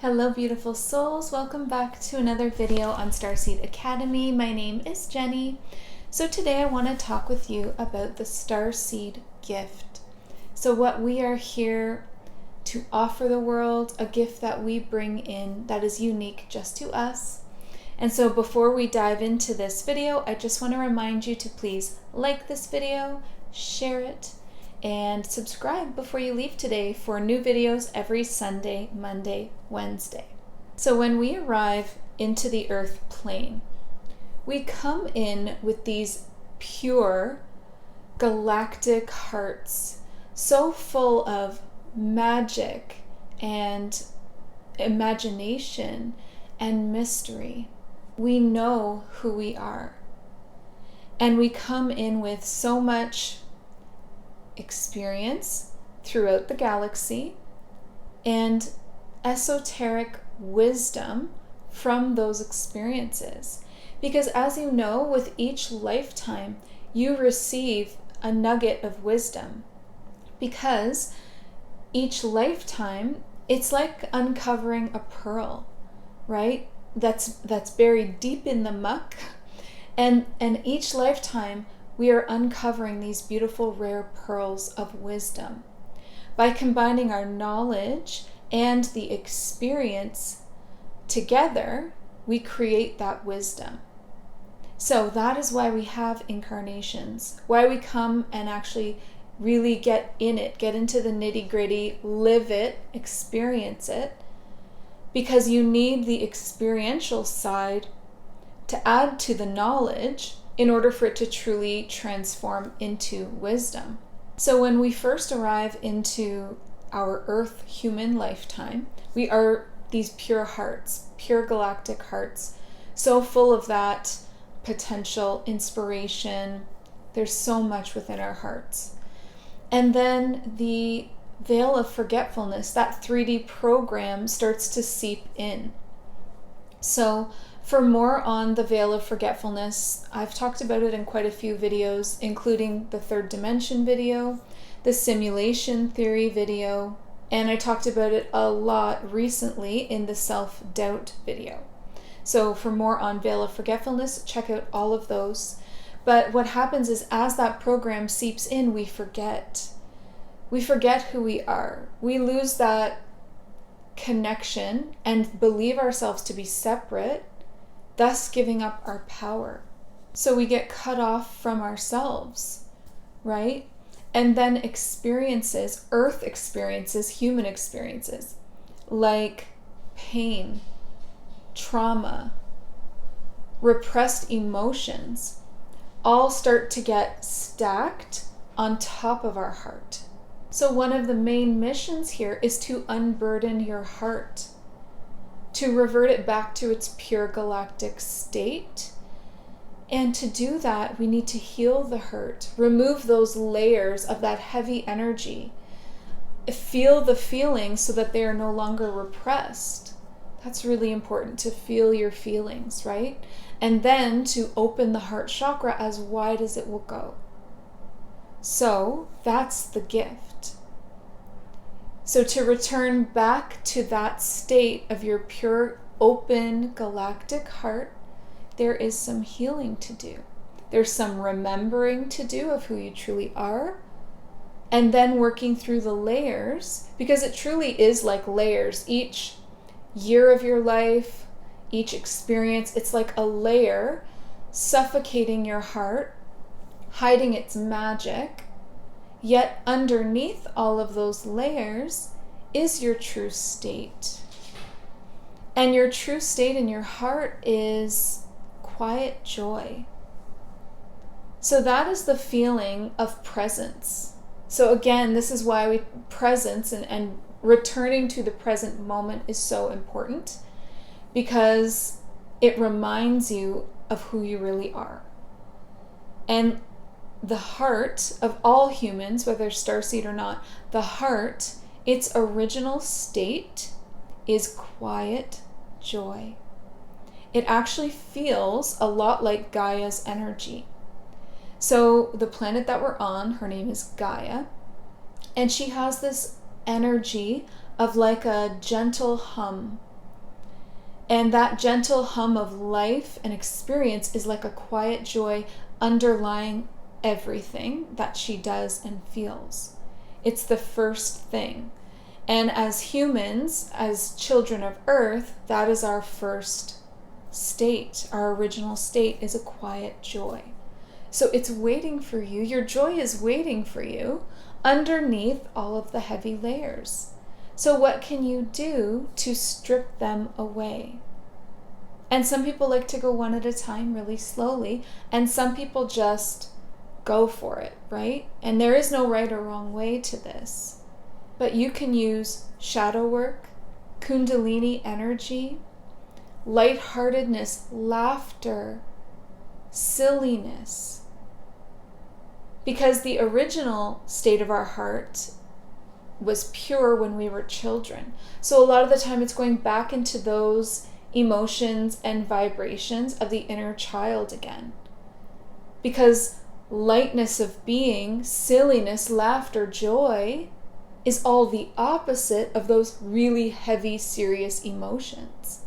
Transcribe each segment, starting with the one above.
Hello beautiful souls, welcome back to another video on Starseed Academy. My name is Jenny. So today I want to talk with you about the Starseed Gift. So what we are here to offer the world, a gift that we bring in that is unique just to us. And so before we dive into this video, I just want to remind you to please like this video, share it, and subscribe before you leave today for new videos every Sunday, Monday, Wednesday. So when we arrive into the earth plane, we come in with these pure galactic hearts, so full of magic and imagination and mystery. We know who we are, and we come in with so much experience throughout the galaxy and esoteric wisdom from those experiences. Because as you know, with each lifetime, you receive a nugget of wisdom. Because each lifetime, it's like uncovering a pearl, right? That's buried deep in the muck. And each lifetime, we are uncovering these beautiful rare pearls of wisdom. By combining our knowledge and the experience together, we create that wisdom. So that is why we have incarnations, why we come and actually really get in it, get into the nitty-gritty, live it, experience it, because you need the experiential side to add to the knowledge in order for it to truly transform into wisdom. So when we first arrive into our earth human lifetime, we are these pure hearts, pure galactic hearts, so full of that potential inspiration. There's so much within our hearts. And then the veil of forgetfulness, that 3D program, starts to seep in. So for more on the veil of forgetfulness, I've talked about it in quite a few videos, including the third dimension video, the simulation theory video, and I talked about it a lot recently in the self-doubt video. So for more on veil of forgetfulness, check out all of those. But what happens is as that program seeps in, we forget. We forget who we are. We lose that connection and believe ourselves to be separate, thus giving up our power. So we get cut off from ourselves, right? And then experiences, earth experiences, human experiences, like pain, trauma, repressed emotions, all start to get stacked on top of our heart. So one of the main missions here is to unburden your heart, to revert it back to its pure galactic state. And to do that, we need to heal the hurt, remove those layers of that heavy energy, feel the feelings so that they are no longer repressed. That's really important, to feel your feelings, right? And then to open the heart chakra as wide as it will go. So that's the gift. So to return back to that state of your pure, open, galactic heart, there is some healing to do. There's some remembering to do of who you truly are, and then working through the layers, because it truly is like layers. Each year of your life, each experience, it's like a layer suffocating your heart, hiding its magic. Yet underneath all of those layers is your true state. And your true state in your heart is quiet joy. So that is the feeling of presence. So again, this is why presence and returning to the present moment is so important, because it reminds you of who you really are. And the heart of all humans, whether starseed or not, the heart, its original state is quiet joy. It actually feels a lot like Gaia's energy. So the planet that we're on, her name is Gaia, and she has this energy of like a gentle hum, And that gentle hum of life and experience is like a quiet joy underlying everything that she does and feels. It's the first thing. And as humans, as children of Earth, that is our first state. Our original state is a quiet joy. So it's waiting for you. Your joy is waiting for you underneath all of the heavy layers. So what can you do to strip them away? And some people like to go one at a time really slowly, and some people just go for it, right? And there is no right or wrong way to this. But you can use shadow work, kundalini energy, lightheartedness, laughter, silliness. Because the original state of our heart was pure when we were children. So a lot of the time it's going back into those emotions and vibrations of the inner child again. Because lightness of being, silliness, laughter, joy is all the opposite of those really heavy, serious emotions.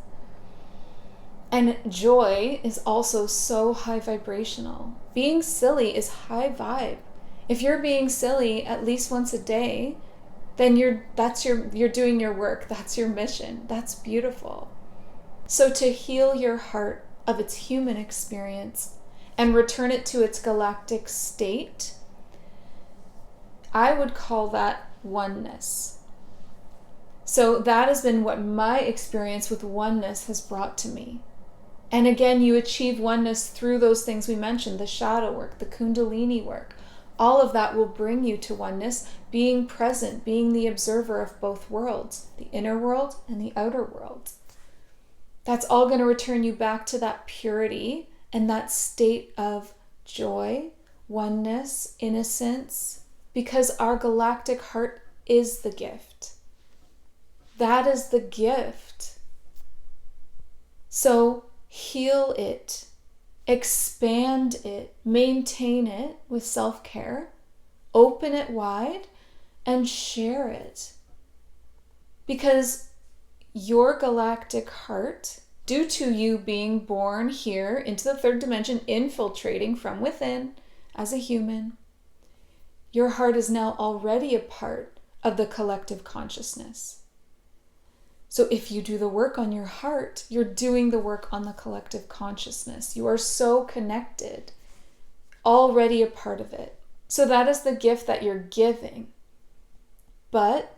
And joy is also so high vibrational. Being silly is high vibe. If you're being silly at least once a day, then you're doing your work. That's your mission. That's beautiful. So to heal your heart of its human experience and return it to its galactic state, I would call that oneness. So that has been what my experience with oneness has brought to me. And again, you achieve oneness through those things we mentioned, the shadow work, the kundalini work. All of that will bring you to oneness, being present, being the observer of both worlds, the inner world and the outer world. That's all going to return you back to that purity and that state of joy, oneness, innocence, because our galactic heart is the gift. That is the gift. So heal it, expand it, maintain it with self-care, open it wide, and share it. Because your galactic heart, due to you being born here into the third dimension, infiltrating from within as a human, your heart is now already a part of the collective consciousness. So if you do the work on your heart, you're doing the work on the collective consciousness. You are so connected, already a part of it. So that is the gift that you're giving. But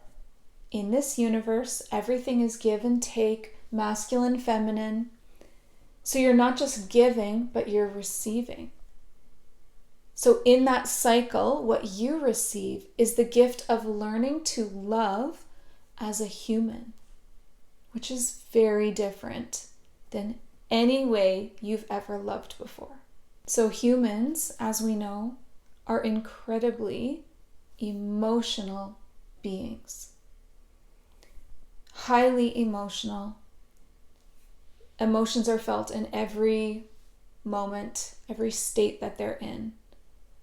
in this universe, everything is give and take, masculine, feminine. So you're not just giving, but you're receiving. So in that cycle, what you receive is the gift of learning to love as a human, which is very different than any way you've ever loved before. So humans, as we know, are incredibly emotional beings. Highly emotional. Emotions are felt in every moment, every state that they're in.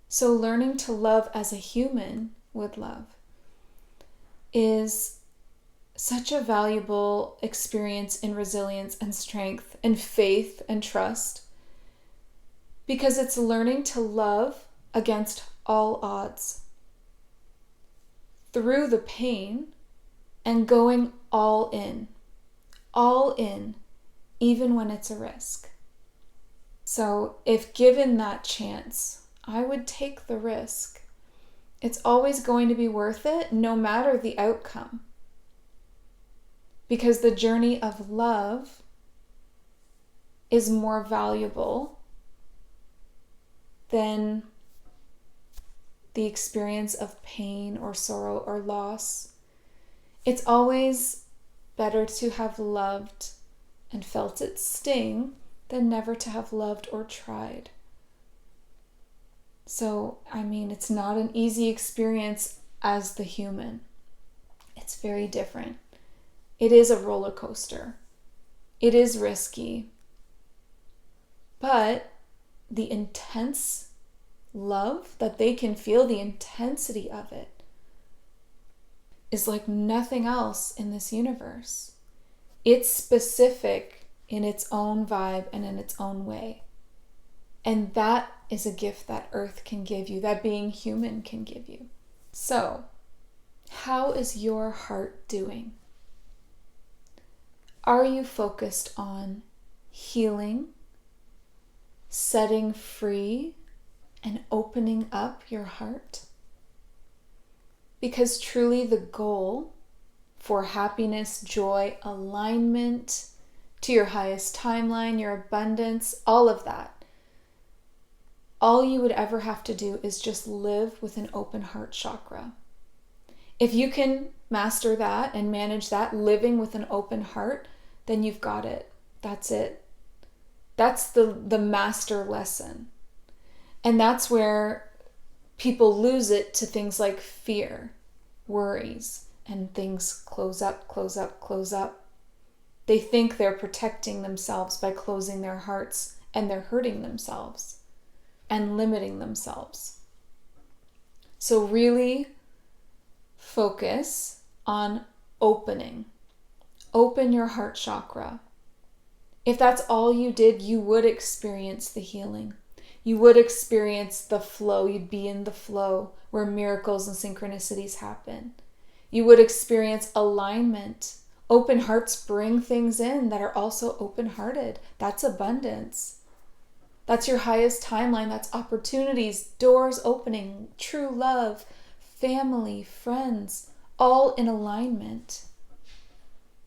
So learning to love as a human with love is such a valuable experience in resilience and strength and faith and trust, because it's learning to love against all odds through the pain and going all in, even when it's a risk. So if given that chance, I would take the risk. It's always going to be worth it, no matter the outcome. Because the journey of love is more valuable than the experience of pain or sorrow or loss. It's always better to have loved and felt its sting than never to have loved or tried. So, it's not an easy experience as the human. It's very different. It is a roller coaster. It is risky. But the intense love that they can feel, the intensity of it, is like nothing else in this universe. It's specific in its own vibe and in its own way. And that is a gift that Earth can give you, that being human can give you. So, how is your heart doing? Are you focused on healing, setting free, and opening up your heart? Because truly the goal for happiness, joy, alignment to your highest timeline, your abundance, all of that, all you would ever have to do is just live with an open heart chakra. If you can master that and manage that, living with an open heart, then you've got it. That's it. That's the master lesson. And that's where people lose it to things like fear, worries, and things close up, close up, close up. They think they're protecting themselves by closing their hearts, and they're hurting themselves and limiting themselves. So really focus on opening. Open your heart chakra. If that's all you did, you would experience the healing. You would experience the flow. You'd be in the flow where miracles and synchronicities happen. You would experience alignment. Open hearts bring things in that are also open-hearted. That's abundance. That's your highest timeline. That's opportunities, doors opening, true love, family, friends, all in alignment.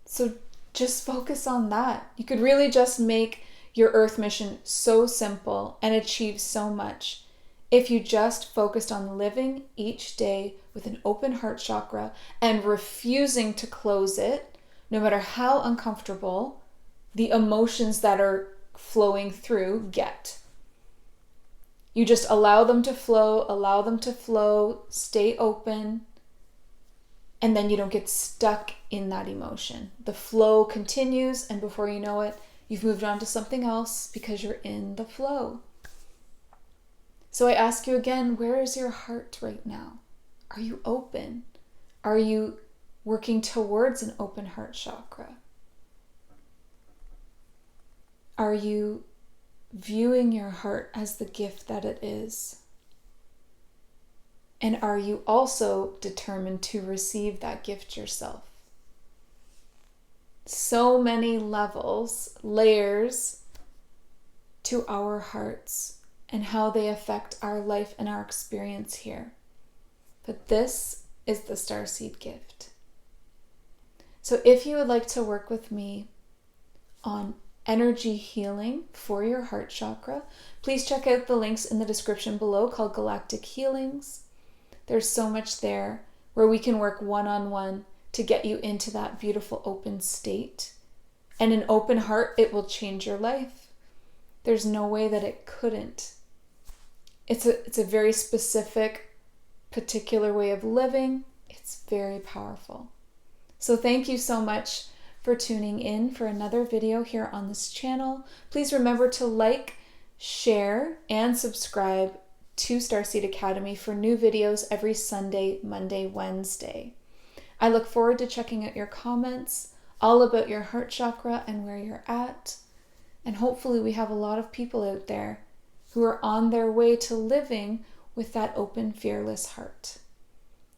So just focus on that. You could really just make your earth mission so simple and achieve so much if you just focused on living each day with an open heart chakra and refusing to close it, no matter how uncomfortable the emotions that are flowing through get. You just allow them to flow, stay open, and then you don't get stuck in that emotion. The flow continues, and before you know it, you've moved on to something else because you're in the flow. So I ask you again, where is your heart right now? Are you open? Are you working towards an open heart chakra? Are you viewing your heart as the gift that it is? And are you also determined to receive that gift yourself? So many levels, layers to our hearts and how they affect our life and our experience here. But this is the Starseed Gift. So if you would like to work with me on energy healing for your heart chakra, please check out the links in the description below called Galactic Healings. There's so much there where we can work one-on-one to get you into that beautiful open state. And an open heart, it will change your life. There's no way that it couldn't. It's a very specific, particular way of living. It's very powerful. So thank you so much for tuning in for another video here on this channel. Please remember to like, share, and subscribe to Starseed Academy for new videos every Sunday, Monday, Wednesday. I look forward to checking out your comments all about your heart chakra and where you're at. And hopefully we have a lot of people out there who are on their way to living with that open, fearless heart.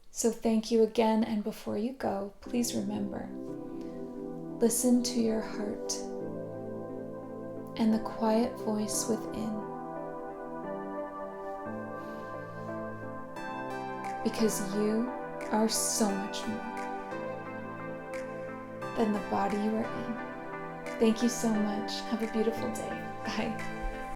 So thank you again, and before you go, please remember, listen to your heart and the quiet voice within. Because you are so much more than the body you are in. Thank you so much. Have a beautiful day. Bye.